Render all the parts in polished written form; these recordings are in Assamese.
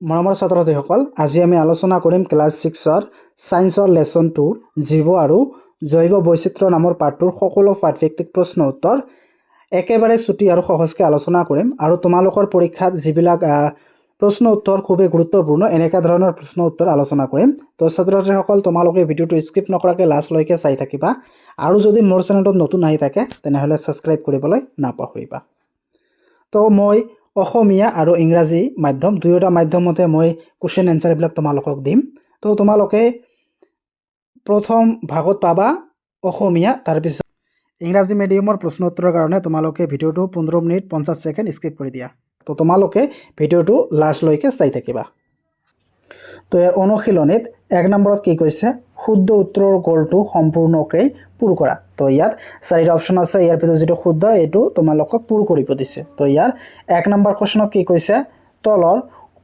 মৰমৰ ছাত্ৰ-ছাত্ৰীসকল, আজি আমি আলোচনা কৰিম ক্লাছ 6ৰ সায়েন্সৰ লেসন 2ৰ জীৱ আৰু জৈৱ বৈচিত্ৰ্য নামৰ পাঠটোৰ সকলো পাঠভিত্তিক প্ৰশ্ন উত্তৰ একেবাৰে ছুটি আৰু সহজকৈ আলোচনা কৰিম। আৰু তোমালোকৰ পৰীক্ষাত যিবিলাক প্ৰশ্ন উত্তৰ খুবেই গুৰুত্বপূৰ্ণ এনেকা ধৰণৰ প্ৰশ্ন উত্তৰ আলোচনা কৰিম। তো ছাত্ৰ-ছাত্ৰীসকল, তোমালোকে ভিডিঅ'টো স্কিপ নকৰাকৈ লাষ্টলৈকে চাই থাকিবা। আৰু যদি মোৰ চেনেলটোত নতুন আহি থাকে তেনেহ'লে ছাবস্ক্ৰাইব কৰিবলৈ নাপাহৰিবা। তো মই অসমীয়া আৰু ইংৰাজী মাধ্যম দুয়োটা মাধ্যমতে মই কুৱেশ্যন এনচাৰবিলাক তোমালোকক দিম। তো তোমালোকে প্ৰথম ভাগত পাবা অসমীয়া, তাৰপিছত ইংৰাজী মিডিয়ামৰ প্ৰশ্ন উত্তৰৰ কাৰণে তোমালোকে ভিডিঅ'টো 15 মিনিট 50 ছেকেণ্ড স্কিপ কৰি দিয়া। তো তোমালোকে ভিডিঅ'টো লাষ্টলৈকে চাই থাকিবা। তো ইয়াৰ অনুশীলনীত 1 নম্বৰত কি কৈছে, শুদ্ধ উত্তৰৰ গলটো সম্পূৰ্ণকৈ পূৰ কৰা। তো ইয়াত 4টা অপশ্যন আছে, ইয়াৰ ভিতৰত যেটো শুদ্ধ এইটো তোমালোকক পূৰ কৰিব দিছে। তো ইয়াৰ 1 নম্বৰ কোৱেশ্যনত কি কৈছে, তলৰ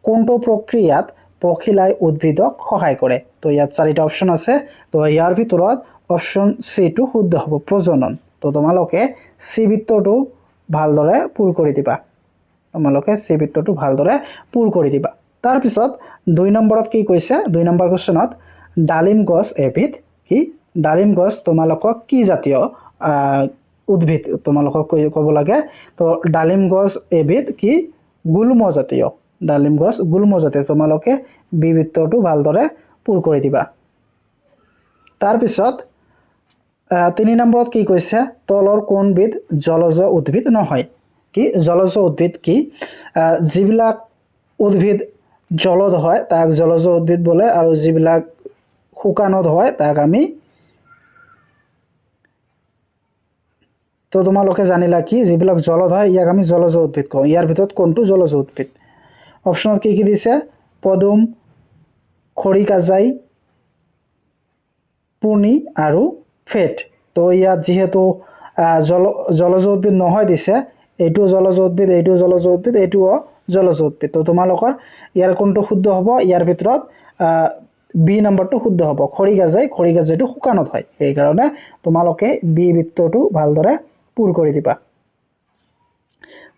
কোনটো প্ৰক্ৰিয়াত পখিলাই উদ্ভিদক সহায় কৰে। তো ইয়াত 4টা অপশ্যন আছে। তো ইয়াৰ ভিতৰত অপশ্যন সি টো শুদ্ধ হ'ব, প্ৰজনন। তো তোমালোকে সি বিত্তটো ভালদৰে পূৰ কৰি দিবা। পূৰ কৰি দিবা। তাৰ পিছত 2 নম্বৰত কি কৈছে, 2 নম্বৰ কোৱেশ্যনত ডালিম গছ এবিধ কি, ডালিম গছ তোমালোকক কি জাতীয় উদ্ভিদ তোমালোকক ক'ব লাগে। তো ডালিম গছ এবিধ কি, গুল্ম জাতীয়। ডালিম গছ গুল্ম জাতীয়। তোমালোকে বি বিত্তটো ভালদৰে পূৰ কৰি দিবা। তাৰ পিছত 3 নম্বৰত কি কৈছে, তলৰ কোনবিধ জলজ উদ্ভিদ নহয়। কি জলজ উদ্ভিদ কি, যিবিলাক উদ্ভিদ জলজ হয় তাক জলজ উদ্ভিদ বোলে, আৰু যিবিলাক শুকানত হয় তাক আমি, তো তোমালোকে জানিলা কি যিবিলাক জলজ হয় ইয়াক আমি জলজ উদ্ভিদ কওঁ। ইয়াৰ ভিতৰত কোনটো জলজ উদ্ভিদ। অপশ্যনত কি কি দিছে, পদুম, খৰিকাজাই, পুনি আৰু ফেট। তো ইয়াত যিহেতু জলজ উদ্ভিদ নহয় দিছে, এইটো জলজ উদ্ভিদ, এইটো জলজ উদ্ভিদ, এইটোও জলজ উদ্ভিদ। তো তোমালোকৰ ইয়াৰ কোনটো শুদ্ধ হ'ব, ইয়াৰ ভিতৰত বি নম্বৰটো শুদ্ধ হ'ব, খৰিকাজাইটো শুকানত হয়, সেইকাৰণে তোমালোকে বি বিত্তটো ভালদৰে পূৰ কৰি দিবা।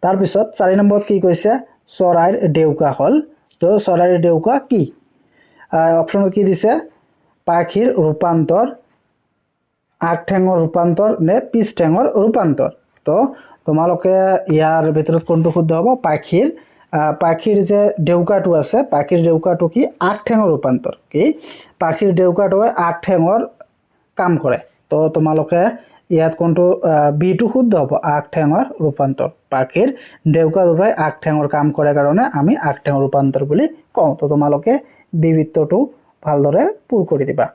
তাৰপিছত 4 নম্বৰত কি কৈছে, চৰাইৰ ডেউকা হ'ল। তো চৰাইৰ ডেউকা কি, অপশ্যনত কি দিছে, পাখিৰ ৰূপান্তৰ, আগঠেঙৰ ৰূপান্তৰ নে পিছ ঠেঙৰ ৰূপান্তৰ। তো তোমালোকে ইয়াৰ ভিতৰত কোনটো শুদ্ধ হ'ব, পাখিৰ যে ডেউকাটো আছে, পাখিৰ ডেউকাটো কি আগঠেঙৰ ৰূপান্তৰ। কি পাখিৰ ডেউকাটোৱে আগঠেঙৰ কাম কৰে। তো তোমালোকে ইয়াত কোনটো বিটো শুদ্ধ হ'ব, আগঠেঙৰ ৰূপান্তৰ। পাখিৰ ডেউকাটোৱে আগঠেঙৰ কাম কৰে কাৰণে আমি আগঠেঙৰ ৰূপান্তৰ বুলি কওঁ। তো তোমালোকে বি বিত্তটো ভালদৰে পূৰ কৰি দিবা।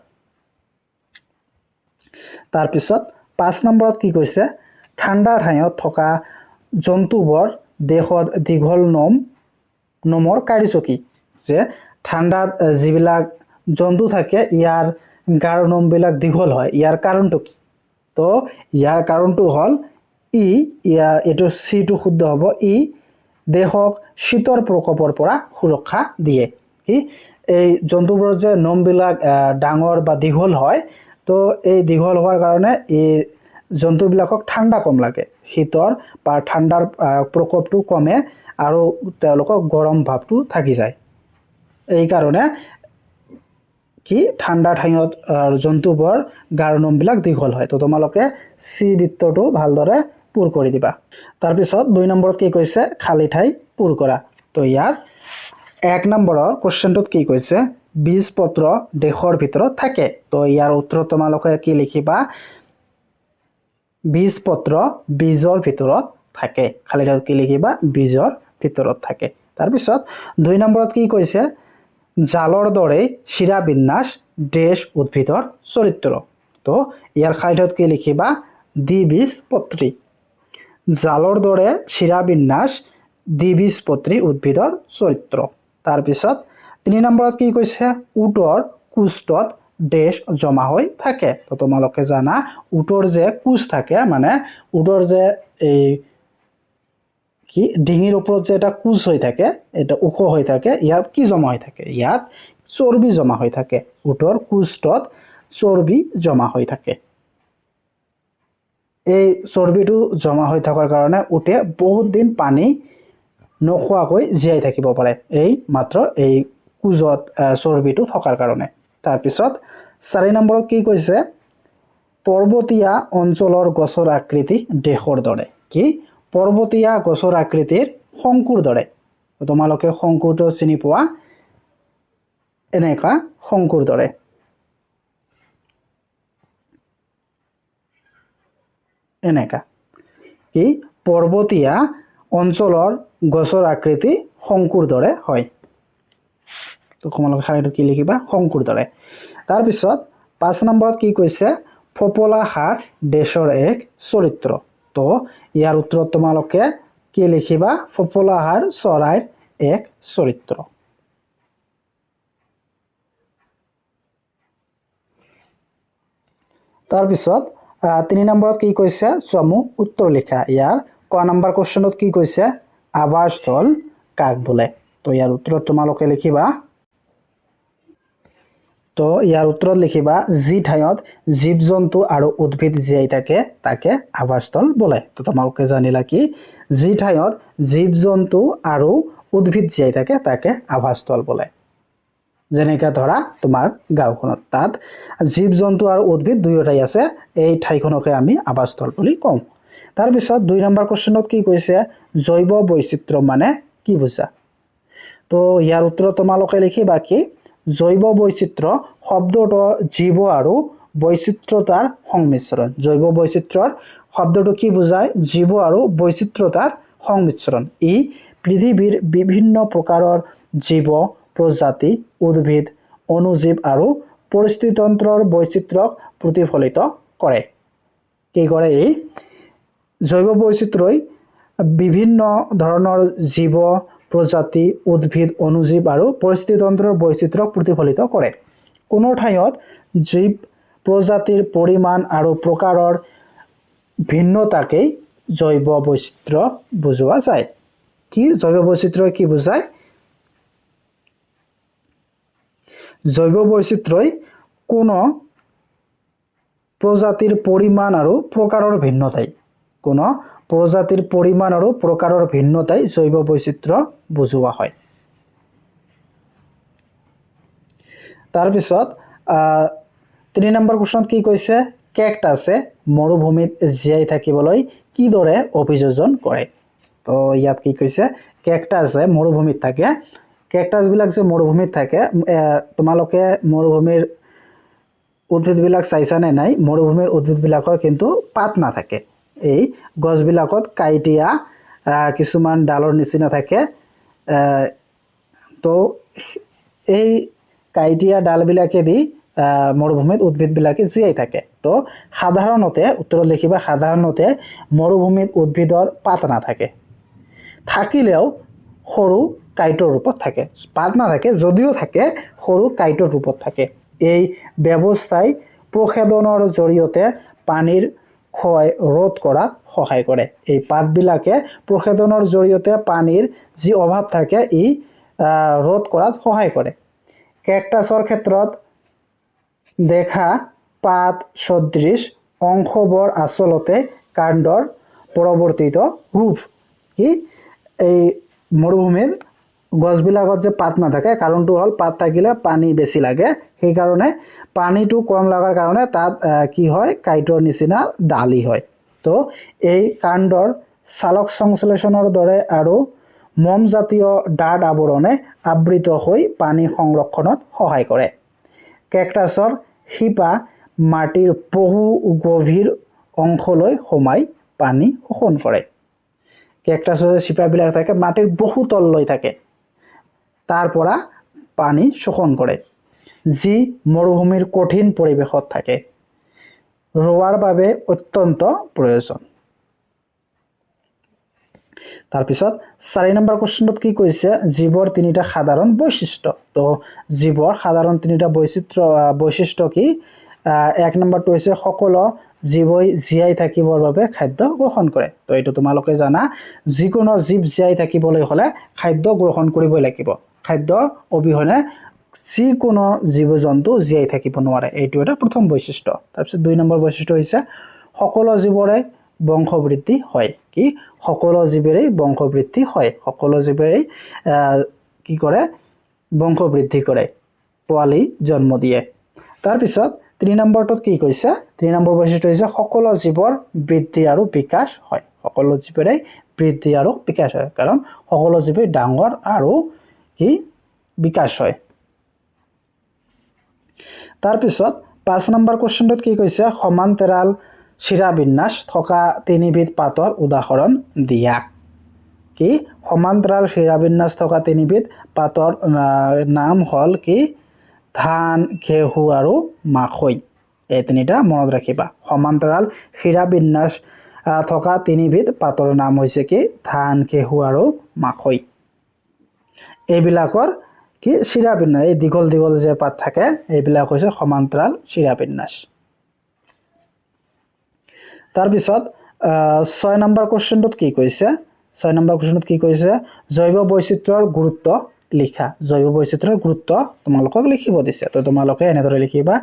তাৰপিছত 5 নম্বৰত কি কৈছে, ঠাণ্ডা ঠাইত থকা জন্তুবোৰ দেহত দীঘল নোমৰ কাৰ্য কি। যে ঠাণ্ডাত যিবিলাক জন্তু থাকে ইয়াৰ গাৰ নোমবিলাক দীঘল হয়, ইয়াৰ কাৰণটো কি। তো ইয়াৰ কাৰণটো হ'ল এইটো চিটো শুদ্ধ হ'ব, দেহক শীতৰ প্ৰকোপৰ পৰা সুৰক্ষা দিয়ে। কি এই জন্তুবোৰৰ যে নোমবিলাক ডাঙৰ বা দীঘল হয়, তো এই দীঘল হোৱাৰ কাৰণে এই জন্তুবিলাকক ঠাণ্ডা কম লাগে, শীতৰ বা ঠাণ্ডাৰ প্ৰকোপটো কমে আৰু তেওঁলোকক গৰম ভাৱটো থাকি যায়। এই কাৰণে কি ঠাণ্ডা ঠাইত জন্তুবোৰ গাৰ নোমবিলাক দীঘল হয়। তো তোমালোকে চি বিত্তটো ভালদৰে পূৰ কৰি দিবা। তাৰপিছত 2 নম্বৰত কি কৈছে, খালী ঠাই পূৰ কৰা। তো ইয়াৰ 1 নম্বৰৰ কুৱেশ্যনটোত কি কৈছে, বীজপত্ৰ দেশৰ ভিতৰত থাকে। তো ইয়াৰ উত্তৰত তোমালোকে কি লিখিবা, বীজপত্ৰ বীজৰ ভিতৰত থাকে। খালী ঠাইত কি লিখিবা, বীজৰ ভিতৰত থাকে। তাৰপিছত 2 নম্বৰত কি কৈছে, জালৰ দৰে শিৰাবিন্যাস ডেশ উদ্ভিদৰ চৰিত্ৰ। তো ইয়াৰ খালী ঠাইত কি লিখিবা, দ্বিবীজপত্ৰী। জালৰ দৰে শিৰাবিন্যাস দ্বিবীজপত্ৰী উদ্ভিদৰ চৰিত্ৰ। তাৰপিছত 3 নম্বৰত কি কৈছে, উটৰ কোষ্ঠত ডেশ জমা হৈ থাকে। তো তোমালোকে জানা উটৰ যে কোষ থাকে, মানে উটৰ যে এই কি ডিঙিৰ ওপৰত যে এটা কোষ হৈ থাকে, এটা ওখ হৈ থাকে, ইয়াত কি জমা হৈ থাকে, ইয়াত চৰ্বি জমা হৈ থাকে। উটৰ কোষ্ঠত চৰ্বি জমা হৈ থাকে। এই চৰ্বিটো জমা হৈ থকাৰ কাৰণে উটে বহুত দিন পানী নোখোৱাকৈ জীয়াই থাকিব পাৰে এই মাত্ৰ এই কুজত চৰ্বিটো থকাৰ কাৰণে। তাৰপিছত 4 নম্বৰত কি কৈছে পৰ্বতীয়া অঞ্চলৰ গছৰ আকৃতি দেশৰ দৰে কি পৰ্বতীয়া গছৰ আকৃতিৰ শংকুৰ দৰে তোমালোকে শংকুটো চিনি পোৱা এনেকা শংকুৰ দৰে এনেকা কি পৰ্বতীয়া অঞ্চলৰ গছৰ আকৃতি শংকুৰ দৰে হয় তো তোমালোকে খালিটো কি লিখিবা শংকুৰ দৰে। তাৰপিছত 5 নম্বৰত কি কৈছে ফপলা হাড় দেশৰ এক চৰিত্ৰ তো ইয়াৰ উত্তৰত তোমালোকে কি লিখিবা ফপলা হাড় চৰাইৰ এক চৰিত্ৰ। তাৰপিছত 3 নম্বৰত কি কৈছে চমু উত্তৰ লিখা ইয়াৰ ক নম্বৰ কোৱেশ্চনত কি কৈছে আৱাসস্থল কাক বোলে তো ইয়াৰ উত্তৰত তোমালোকে লিখিবা তো ইয়াৰ উত্তৰত লিখিবা যি ঠাইত জীৱ জন্তু আৰু উদ্ভিদ জীয়াই থাকে তাকে আৱাসস্থল বোলে। তো তোমালোকে জানিলা কি যি ঠাইত জীৱ জন্তু আৰু উদ্ভিদ জীয়াই থাকে তাকে আৱাসস্থল বোলে। যেনেকৈ ধৰা তোমাৰ গাঁওখনত তাত জীৱ জন্তু আৰু উদ্ভিদ দুয়োটাই আছে এই ঠাইখনকে আমি আৱাসস্থল বুলি কওঁ। তাৰপিছত 2 নম্বৰ কোৱেশ্চনত কি কৈছে জৈৱ বৈচিত্ৰ্য মানে কি বুজা তো ইয়াৰ উত্তৰত তোমালোকে লিখিবা কি জৈৱ বৈচিত্ৰ্য শব্দটো জীৱ আৰু বৈচিত্ৰ্যতাৰ সংমিশ্ৰণ। জৈৱ বৈচিত্ৰ্যৰ শব্দটো কি বুজায় জীৱ আৰু বৈচিত্ৰ্যতাৰ সংমিশ্ৰণ। ই পৃথিৱীৰ বিভিন্ন প্ৰকাৰৰ জীৱ প্ৰজাতি উদ্ভিদ অনুজীৱ আৰু পৰিস্থিতিতন্ত্ৰৰ বৈচিত্ৰ্যক প্ৰতিফলিত কৰে। কি কৰে এই জৈৱ বৈচিত্ৰ্যই বিভিন্ন ধৰণৰ জীৱ প্ৰজাতি উদ্ভিদ অনুজীৱ আৰু পৰিস্থিতিতন্ত্ৰৰ বৈচিত্ৰ্যক প্ৰতিফলিত কৰে। কোনো ঠাইত জীৱ প্ৰজাতিৰ পৰিমাণ আৰু প্ৰকাৰৰ ভিন্নতাকেই জৈৱ বৈচিত্ৰ্য বুজোৱা যায়। কি জৈৱ বৈচিত্ৰ্যই কি বুজায় জৈৱ বৈচিত্ৰ্যই কোনো প্ৰজাতিৰ পৰিমাণ আৰু প্ৰকাৰৰ ভিন্নতাই কোনো প্ৰজাতিৰ পৰিমাণ আৰু প্ৰকাৰৰ ভিন্নতাই জৈৱ বৈচিত্ৰ্য বুজোৱা হয়। তাৰপিছত 3 নম্বৰ কোৱেশ্চনত কি কৈছে কেকটাছে মৰুভূমিত জীয়াই থাকিবলৈ কিদৰে অভিযোজন কৰে তো ইয়াত কি কৈছে কেকটাছে মৰুভূমিত থাকে কেকটাছবিলাক যে মৰুভূমিত থাকে তোমালোকে মৰুভূমিৰ উদ্ভিদবিলাক চাইছানে নাই মৰুভূমিৰ উদ্ভিদবিলাকৰ কিন্তু পাত নাথাকে এই গছবিলাকত কাইটিয়া কিছুমান ডালৰ নিচিনা থাকে তো এই কাইটিয়া ডালবিলাকেদি মৰুভূমিত উদ্ভিদবিলাকে জীয়াই থাকে। তো সাধাৰণতে উত্তৰত লিখিবা সাধাৰণতে মৰুভূমিত উদ্ভিদৰ পাত নাথাকে থাকিলেও সৰু কাইটৰ ৰূপত থাকে পাত নাথাকে যদিও থাকে সৰু কাইটৰ ৰূপত থাকে। এই ব্যৱস্থাই প্ৰসেদনৰ জৰিয়তে পানীৰ ক্ষয় ৰোধ কৰাত সহায় কৰে। এই পাতবিলাকে প্ৰসেদনৰ জৰিয়তে পানীৰ যি অভাৱ থাকে ই ৰোধ কৰাত সহায় কৰে। কেকটাছৰ ক্ষেত্ৰত দেখা পাত সদৃশ অংশবোৰ আচলতে কাণ্ডৰ পৰিৱৰ্তিত ৰূপ। কি এই মৰুভূমিত গছবিলাকত যে পাত নাথাকে কাৰণটো হ'ল পাত থাকিলে পানী বেছি লাগে সেইকাৰণে পানীটো কম লগাৰ কাৰণে তাত কি হয় কাইটৰ নিচিনা ডালি হয়। তো এই কাণ্ডৰ চালক সংশ্লেষণৰ দৰে আৰু মমজাতীয় ডাঠ আৱৰণে আবৃত হৈ পানী সংৰক্ষণত সহায় কৰে। কেকটাছৰ শিপা মাটিৰ বহু গভীৰ অংশলৈ সোমাই পানী শোষণ কৰে। কেকটাছৰ শিপাবিলাক থাকে মাটিৰ বহু তললৈ থাকে তাৰ পৰা পানী শোষণ কৰে যি মৰুভূমিৰ কঠিন পৰিৱেশত থাকে ৰোৱাৰ বাবে অত্যন্ত প্ৰয়োজন। তাৰপিছত 4 নম্বৰ কোৱেশ্চনত কি কৈছে জীৱৰ 3টা সাধাৰণ বৈশিষ্ট্য তো জীৱৰ সাধাৰণ 3টা বৈশিষ্ট্য কি 1 নম্বৰটো হৈছে সকলো জীৱই জীয়াই থাকিবৰ বাবে খাদ্য গ্ৰহণ কৰে। তো এইটো তোমালোকে জানা যিকোনো জীৱ জীয়াই থাকিবলৈ হ'লে খাদ্য গ্ৰহণ কৰিবই লাগিব খাদ্য অবিহনে যিকোনো জীৱ জন্তু জীয়াই থাকিব নোৱাৰে এইটো এটা প্ৰথম বৈশিষ্ট্য। তাৰপিছত 2 নম্বৰ বৈশিষ্ট্য হৈছে সকলো জীৱৰে বংশবৃদ্ধি হয় কি সকলো জীৱৰেই বংশবৃদ্ধি হয় সকলো জীৱৰেই কি কৰে বংশবৃদ্ধি কৰে পোৱালি জন্ম দিয়ে তাৰ পিছত 3 নম্বৰটোত কি কৈছে 3 নম্বৰ বৈশিষ্ট্য হৈছে সকলো জীৱৰ বৃদ্ধি আৰু বিকাশ হয় সকলো জীৱৰেই বৃদ্ধি আৰু বিকাশ হয় কাৰণ সকলো জীৱই ডাঙৰ আৰু কি বিকাশ হয় তাৰ পিছত 5 নম্বৰ কোৱেশ্চনটোত কি কৈছে সমান্তৰাল শিৰাবিন্যাস থকা তিনিবিধ পাতৰ উদাহৰণ দিয়া কি সমান্তৰাল শিৰাবিন্যাস থকা তিনিবিধ পাতৰ নাম হল কি ধান ঘেঁহু আৰু মাকৈ এই তিনিটা মনত ৰাখিবা সমান্তৰাল শিৰাবিন্যাস থকা তিনিবিধ পাতৰ নাম হৈছে কি ধান ঘেঁহু আৰু মাকৈ এইবিলাকৰ কি শিৰাবিন্যাস এই দীঘল দীঘল যে পাত থাকে এইবিলাক হৈছে সমান্তৰাল শিৰাবিন্যাস তাৰ পিছত 6 নম্বৰ কোৱেশ্চনটোত কি কৈছে 6 নম্বৰ কোৱেশ্চনত কি কৈছে জৈৱ বৈচিত্ৰ্যৰ গুৰুত্ব লিখা জৈৱ বৈচিত্ৰ্যৰ গুৰুত্ব তোমালোকক লিখিব দিছে তো তোমালোকে এনেদৰে লিখিবা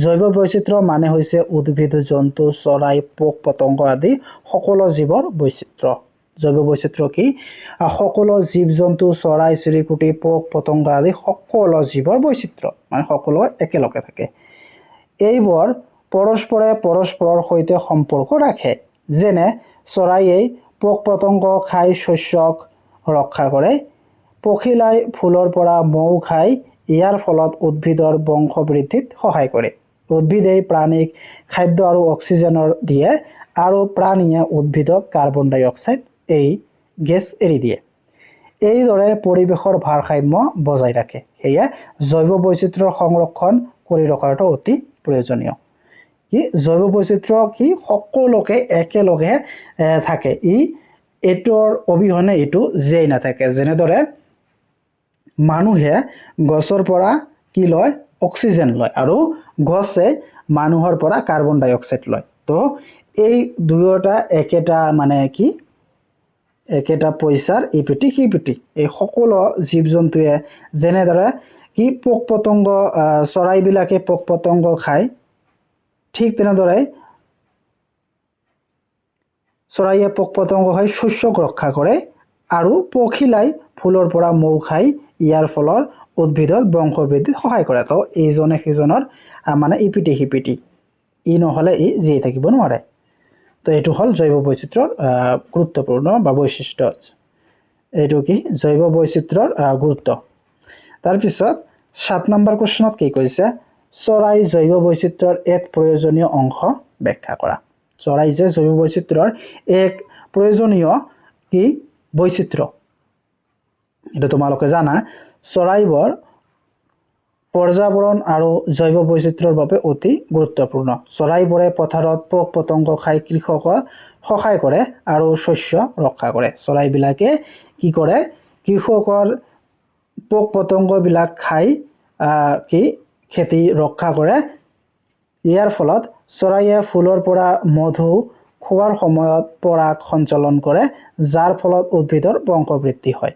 জৈৱ বৈচিত্ৰ্য মানে হৈছে উদ্ভিদ জন্তু চৰাই পোক পতংগ আদি সকলো জীৱৰ বৈচিত্ৰ্য জৈৱ বৈচিত্ৰ্য কি সকলো জীৱ জন্তু চৰাই চিৰিকটি পোক পতংগ আদি সকলো জীৱৰ বৈচিত্ৰ্য মানে সকলো একেলগে থাকে এইবোৰ পৰস্পৰে পৰস্পৰৰ সৈতে সম্পৰ্ক ৰাখে যেনে চৰাইয়ে পোক পতংগ খাই শস্যক ৰক্ষা কৰে পখিলাই ফুলৰ পৰা মৌ খাই ইয়াৰ ফলত উদ্ভিদৰ বংশ বৃদ্ধিত সহায় কৰে উদ্ভিদে প্ৰাণীক খাদ্য আৰু অক্সিজেনৰ দিয়ে আৰু প্ৰাণীয়ে উদ্ভিদক কাৰ্বন ডাই অক্সাইড গেছ এৰি দিয়ে এইদৰে পৰিৱেশৰ ভাৰসাম্য বজাই ৰাখে সেয়ে জৈৱ বৈচিত্ৰ্যৰ সংৰক্ষণ কৰি ৰখাটো অতি প্ৰয়োজনীয় কি জৈৱ বৈচিত্ৰ্য কি সকলোকে একেলগে থাকে এটোৰ অবিহনে এটো জীয়াই নাথাকে যেনেদৰে মানুহে গছৰ পৰা কি লয় অক্সিজেন লয় আৰু গছে মানুহৰ পৰা কাৰ্বন ডাই অক্সাইড লয় তো এই দুয়োটা একেটা মানে কি একেটা পইচাৰ ইপিটি সিপিটি এই সকলো জীৱ জন্তুৱে যেনেদৰে কি পোক পতংগ চৰাইবিলাকে পোক পতংগ খায় ঠিক তেনেদৰে চৰাইয়ে পোক পতংগ খাই শস্যক ৰক্ষা কৰে আৰু পখিলাই ফুলৰ পৰা মৌ খাই ইয়াৰ ফলত উদ্ভিদৰ বংশ বৃদ্ধিত সহায় কৰে তো এইজনে সিজনৰ মানে ইপিটি সিপিটি নহলে জীয়াই থাকিব নোৱাৰে তো এইটো হল জৈৱ বৈচিত্ৰ্যৰ গুৰুত্বপূৰ্ণ বা বৈশিষ্ট্য এইটো কি জৈৱ বৈচিত্ৰ্যৰ গুৰুত্ব তাৰ পিছত 7 নম্বৰ কোৱেশ্চনত কি কৈছে চৰাই জৈৱ বৈচিত্ৰ্যৰ এক প্ৰয়োজনীয় অংশ ব্যাখ্যা কৰা চৰাই যে জৈৱ বৈচিত্ৰ্যৰ এক প্ৰয়োজনীয় কি বৈচিত্ৰ্য এটা তোমালোকে জানা চৰাইবোৰ পৰ্যাবৰণ আৰু জৈৱ বৈচিত্ৰ্যৰ বাবে অতি গুৰুত্বপূৰ্ণ চৰাইবোৰে পথাৰত পোক পতংগ খাই কৃষকক সহায় কৰে আৰু শস্য ৰক্ষা কৰে চৰাইবিলাকে কি কৰে কৃষকৰ পোক পতংগবিলাক খাই কি খেতি ৰক্ষা কৰে ইয়াৰ ফলত চৰাইয়ে ফুলৰ পৰা মধু খোৱাৰ সময়ত পৰাগ সঞ্চালন কৰে যাৰ ফলত উদ্ভিদৰ বংশ বৃদ্ধি হয়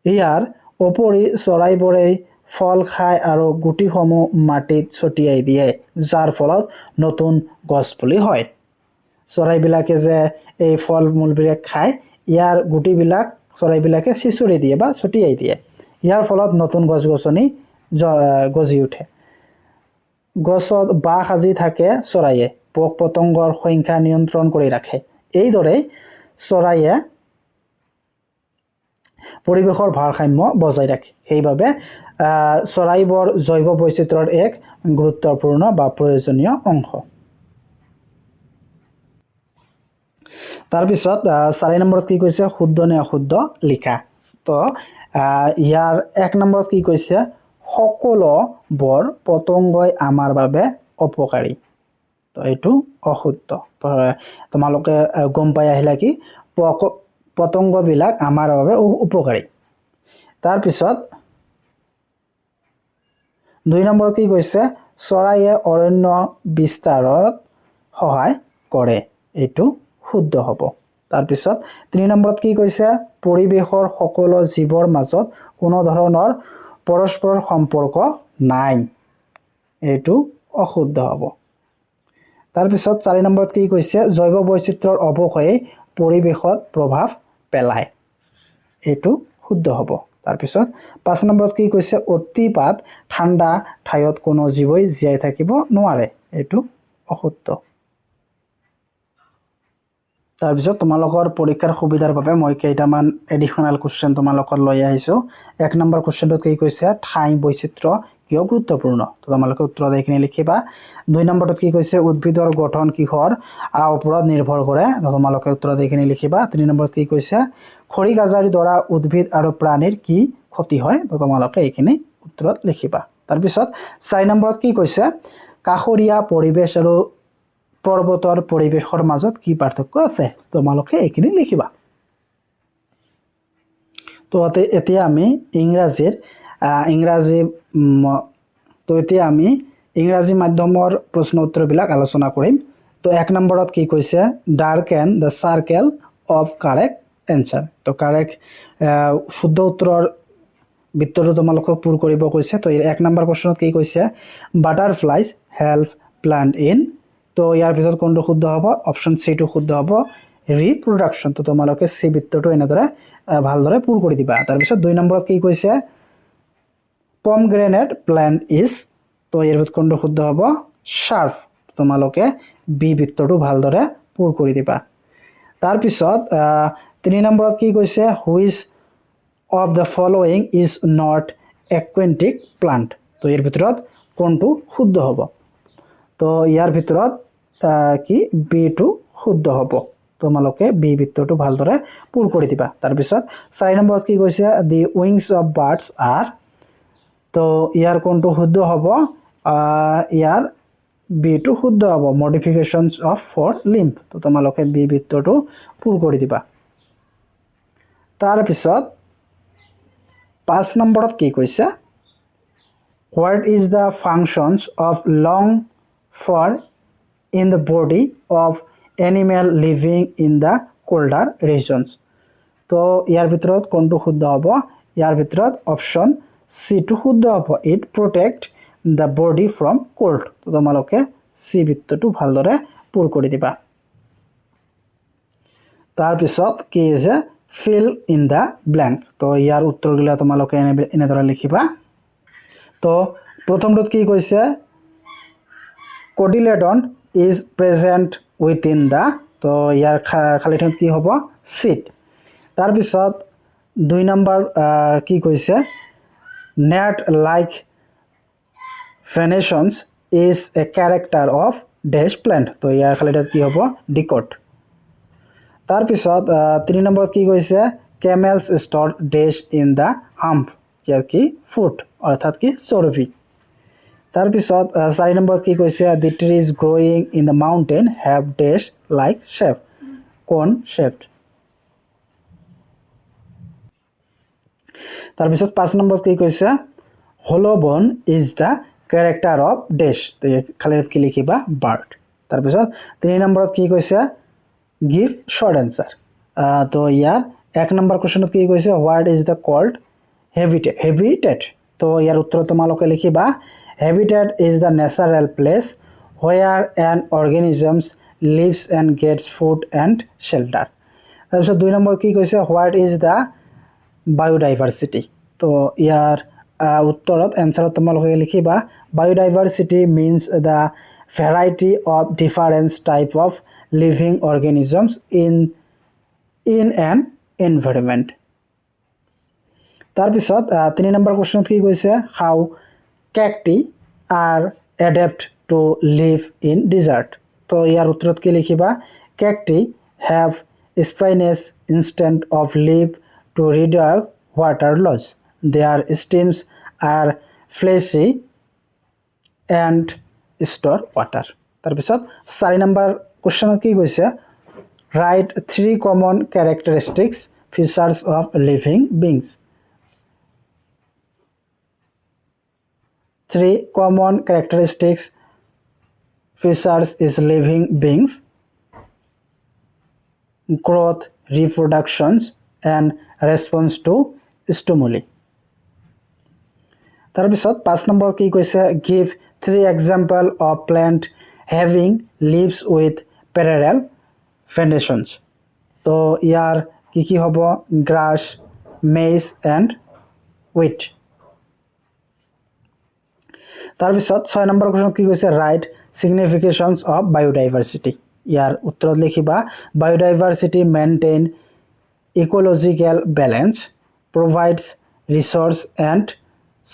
ইয়াৰ উপৰি চৰাইবোৰে ফল খায় আৰু গুটিসমূহ মাটিত ছটিয়াই দিয়ে যাৰ ফলত নতুন গছপুলি হয় চৰাইবিলাকে যে এই ফল মূলবিলাক খায় ইয়াৰ গুটিবিলাক চৰাইবিলাকে চিচুৰি দিয়ে বা ছটিয়াই দিয়ে ইয়াৰ ফলত নতুন গছ-গছনি গজি উঠে গছত বাহ সাজি থাকে চৰাইয়ে পোক পতংগৰ সংখ্যা নিয়ন্ত্ৰণ কৰি ৰাখে এইদৰে চৰাইয়ে পৰিৱেশৰ ভাৰসাম্য বজাই ৰাখে সেইবাবে চৰাইবোৰ জৈৱ বৈচিত্ৰ্যৰ এক গুৰুত্বপূৰ্ণ বা প্ৰয়োজনীয় অংশ তাৰ পিছত 4 নম্বৰত কি কৈছে শুদ্ধ নে অশুদ্ধ লিখা তো ইয়াৰ 1 নম্বৰত কি কৈছে সকলো বৰ পতংগই আমাৰ বাবে অপকাৰী তো এইটো অশুদ্ধ তোমালোকে গম পাই আহিলা কি পতংগবিলাক আমাৰ বাবে উপকাৰী তাৰ পিছত 2 নম্বৰত কি কৈছে চৰাইয়ে অৰণ্য বিস্তাৰত সহায় কৰে এইটো শুদ্ধ হ'ব তাৰ পিছত 3 নম্বৰত কি কৈছে পৰিৱেশৰ সকলো জীৱৰ মাজত কোনো ধৰণৰ পৰস্পৰ সম্পৰ্ক নাই এইটো অশুদ্ধ হ'ব তাৰপিছত 4 নম্বৰত কি কৈছে জৈৱ বৈচিত্ৰ্যৰ অৱক্ষয়ে পৰিৱেশত প্ৰভাৱ পেলায় এইটো শুদ্ধ হ'ব তাৰপিছত 5 নম্বৰত কি কৈছে অতিপাত ঠাণ্ডা ঠাইত কোনো জীৱই জীয়াই থাকিব নোৱাৰে এইটো অশুদ্ধ তাৰপিছত তোমালোকৰ পৰীক্ষাৰ সুবিধাৰ বাবে মই কেইটামান এডিশনাল কোশ্চেন তোমালোকৰ লৈ আহিছো 1 নম্বৰ কোশ্চেনটো কি কৈছে ঠাই বৈচিত্ৰ্য কিয় গুৰুত্বপূৰ্ণ তো তোমালোকে উত্তৰ এইখিনি লিখিবা 2 নম্বৰত কি কৈছে উদ্ভিদৰ গঠন কিহৰ ওপৰত নিৰ্ভৰ কৰে তো তোমালোকে উত্তৰ এইখিনি লিখিবা 3 নম্বৰত কি কৈছে খৰি গাজাৰিৰ দ্বাৰা উদ্ভিদ আৰু প্ৰাণীৰ কি ক্ষতি হয় তো তোমালোকে এইখিনি উত্তৰত লিখিবা তাৰপিছত 4 নম্বৰত কি কৈছে কাষৰীয়া পৰিবেশ আৰু পৰ্বতৰ পৰিবেশৰ মাজত কি পাৰ্থক্য আছে তোমালোকে এইখিনি লিখিবা তো এতিয়া আমি ইংৰাজী মাধ্যমৰ প্ৰশ্ন উত্তৰবিলাক আলোচনা কৰিম তো 1 নম্বৰত কি কৈছে ডাৰ্কেন the circle of correct answer তো কাৰেক্ট শুদ্ধ উত্তৰৰ বৃত্তটো তোমালোকক পূৰ কৰিব কৈছে তো 1 নম্বৰ প্ৰশ্নত কি কৈছে বাটাৰফ্লাইজ হেল্প প্লান্ট ইন তো ইয়াৰ ভিতৰত কোনটো শুদ্ধ হ'ব অপচন সি টো শুদ্ধ হ'ব ৰিপ্ৰডাকশন তো তোমালোকে সি বৃত্তটো এনেদৰে ভালদৰে পূৰ কৰি দিবা তাৰপিছত 2 নম্বৰত কি কৈছে পমগ্ৰেনেট প্লান্ট ইজ তো ইয়াৰ ভিতৰত কোনটো শুদ্ধ হ'ব শাৰ্প তোমালোকে বি বৃত্তটো ভালদৰে পূৰ কৰি দিবা তাৰপিছত 3 নম্বৰত কি কৈছে which of the following is not aquatic plant তো ইয়াৰ ভিতৰত কোনটো শুদ্ধ হ'ব তো ইয়াৰ ভিতৰত কি বি টো শুদ্ধ হ'ব তোমালোকে বি বৃত্তটো ভালদৰে পূৰ কৰি দিবা তাৰপিছত 4 নম্বৰত কি কৈছে the wings of birds are তো ইয়াৰ কোনটো শুদ্ধ হ'ব ইয়াৰ বি টো শুদ্ধ হ'ব modifications of four limb তো তোমালোকে বি বৃত্তটো পূৰ কৰি দিবা তাৰপিছত 5 নম্বৰত কি কৈছে what is the functions of lung for in the body of animal living in the colder regions তো ইয়াৰ ভিতৰত কোনটো শুদ্ধ হ'ব ইয়াৰ ভিতৰত অপচন সি টো শুদ্ধ হ'ব it protect the body from cold তো তোমালোকে সি বৃত্তটো ভালদৰে পূৰ কৰি দিবা তাৰপিছত কি আছে fill in the blank তো ইয়াৰ উত্তৰগুলা তোমালোকে এনেদৰে লিখিবা তো প্ৰথমটোত কি কৈছে cotyledon is present within the তো ইয়াৰ খালি ঠাইত কি হ'ব seed তাৰপিছত 2 নম্বৰ কি কৈছে net like venations is a character of dash plant তো ইয়াৰ খালি ঠাইত কি হ'ব dicot তাৰপিছত 3 নম্বৰত কি কৈছে camels store dash in the hump ইয়াৰ কি foot অৰ্থাৎ কি চৰ্বি তাৰপিছত 4 নম্বৰত কি কৈছে the trees growing in the mountain have dash like shape cone shaped তাৰপিছত 5 নম্বৰত কি কৈছে hollow bone is the character of dash তো খালি কি লিখিবা bird তাৰপিছত 3 নম্বৰত কি কৈছে give short answer তো ইয়াৰ 1 নম্বৰ কোশ্চেনত কি কৈছে what is the called habitat তো ইয়াৰ উত্তৰ তোমালোকে লিখিবা habitat is the natural place where an organism lives and gets food and shelter তাৰপিছত 2 নম্বৰ কি কৈছে what is the biodiversity তো ইয়াৰ উত্তৰত এনসাৰত তোমালোকে লিখিবা biodiversity means the variety of different type of living organisms in an environment তাৰপিছত 3 নম্বৰ কোশ্চেনত কি কৈছে how cacti are adapt to live in desert তো ইয়াৰ উত্তৰত কি লিখিবা cacti have spinous instinct of live to reduce water loss their stems are fleshy and store water তাৰপিছত 4 নম্বৰ কোশ্চেনত কি কৈছে write 3 common characteristics features of living beings 3 common characteristics features is living beings growth reproductions and response to stimuli তাৰপিছত 5 নম্বৰ কি কৈছে give 3 example of plant having leaves with parallel foundations. তো ইয়াৰ কি হ'ব grass, maize and wheat. তাৰপিছত 6 নম্বৰ কোৱেশ্চন কি কৈছে write significations of biodiversity. ইয়াৰ উত্তৰত লিখিবা biodiversity maintain ecological balance, provides resource and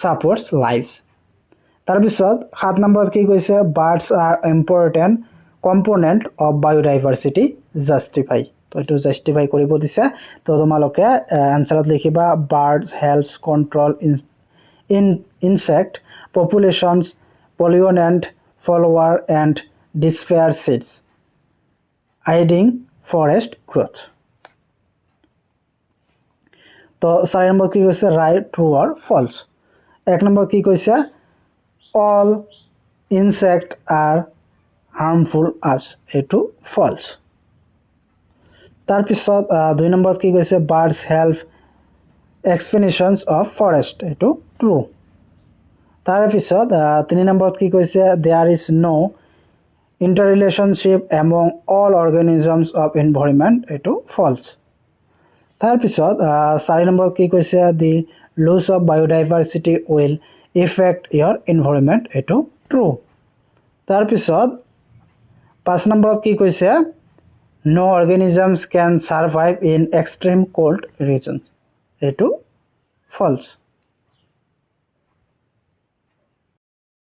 supports lives. তাৰপিছত 7 নম্বৰত কি কৈছে birds are important component of biodiversity, justify. তো এটো জাস্টিফাই কৰিব দিছে তো তোমালোকে আনসাৰত লিখিবা birds helps control insect populations, pollinate follower and disperse seeds, aiding forest growth. তো 4 নম্বৰ কি কৈছে right, true or false. 1 number কি কৈছে all insects are harmful us, এটো false. তাৰপিছত 2 নম্বৰত কি কৈছে birds help expansions of forest, এটো true. তাৰপিছত 3 নম্বৰত কি কৈছে there is no interrelationship among all organisms of environment, এটো false. তাৰপিছত 4 নম্বৰত কি কৈছে the loss of biodiversity will affect your environment, এটো true. তাৰপিছত 5 নম্বৰত কি কৈছে no organisms can survive in extreme cold regions, এটো false.